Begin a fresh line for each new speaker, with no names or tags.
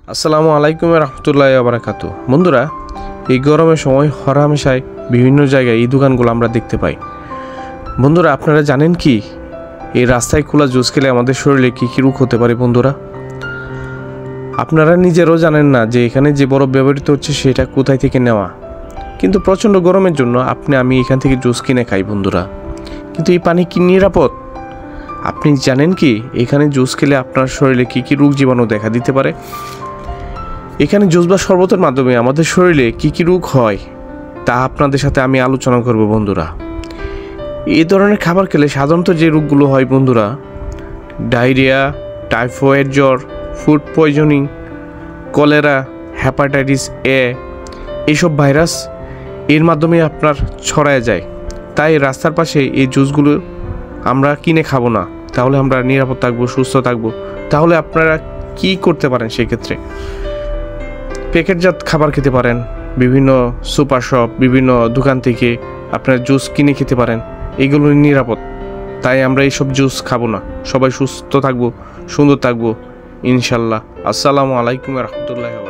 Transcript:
আসসালামু আলাইকুম রহমতুল্লাহি ওয়া বারাকাতু। বন্ধুরা, এই গরমের সময় হরহামেশায় বিভিন্ন জায়গায় এই দোকানগুলো আমরা দেখতে পাই। বন্ধুরা, আপনারা জানেন কি এই রাস্তায় খোলা জুস খেলে আমাদের শরীরে কী কী রোগ হতে পারে? বন্ধুরা, আপনারা নিজেরাও জানেন না যে এখানে যে বরফ ব্যবহৃত হচ্ছে সেটা কোথায় থেকে নেওয়া, কিন্তু প্রচণ্ড গরমের জন্য আমি এখান থেকে জুস কিনে খাই। বন্ধুরা, কিন্তু এই পানি কি নিরাপদ? আপনি জানেন কি এখানে জুস খেলে আপনার শরীরে কী কী রোগ জীবাণু দেখা দিতে পারে? এখানে জুস বা শরবতের মাধ্যমে আমাদের শরীরে কী কী রোগ হয় তা আপনাদের সাথে আমি আলোচনা করব। বন্ধুরা, এই ধরনের খাবার খেলে সাধারণত যে রোগগুলো হয় বন্ধুরা, ডায়রিয়া, টাইফয়েড জ্বর, food poisoning, cholera, hepatitis A, এইসব ভাইরাস এর মাধ্যমে আপনার ছড়ায় যায়। তাই রাস্তার পাশে এই জুসগুলো আমরা কিনে খাবো না, তাহলে আমরা নিরাপদ থাকবো, সুস্থ থাকবো। তাহলে আপনারা কি করতে পারেন? সেক্ষেত্রে প্যাকেটজাত খাবার খেতে পারেন, বিভিন্ন সুপার শপ, বিভিন্ন দোকান থেকে আপনারা জুস কিনে খেতে পারেন, এগুলো নিরাপদ। তাই আমরা এইসব জুস খাবো না। সবাই সুস্থ থাকবো, সুন্দর থাকবো ইনশাল্লাহ। আসসালামু আলাইকুম রহমতুল্লাহ।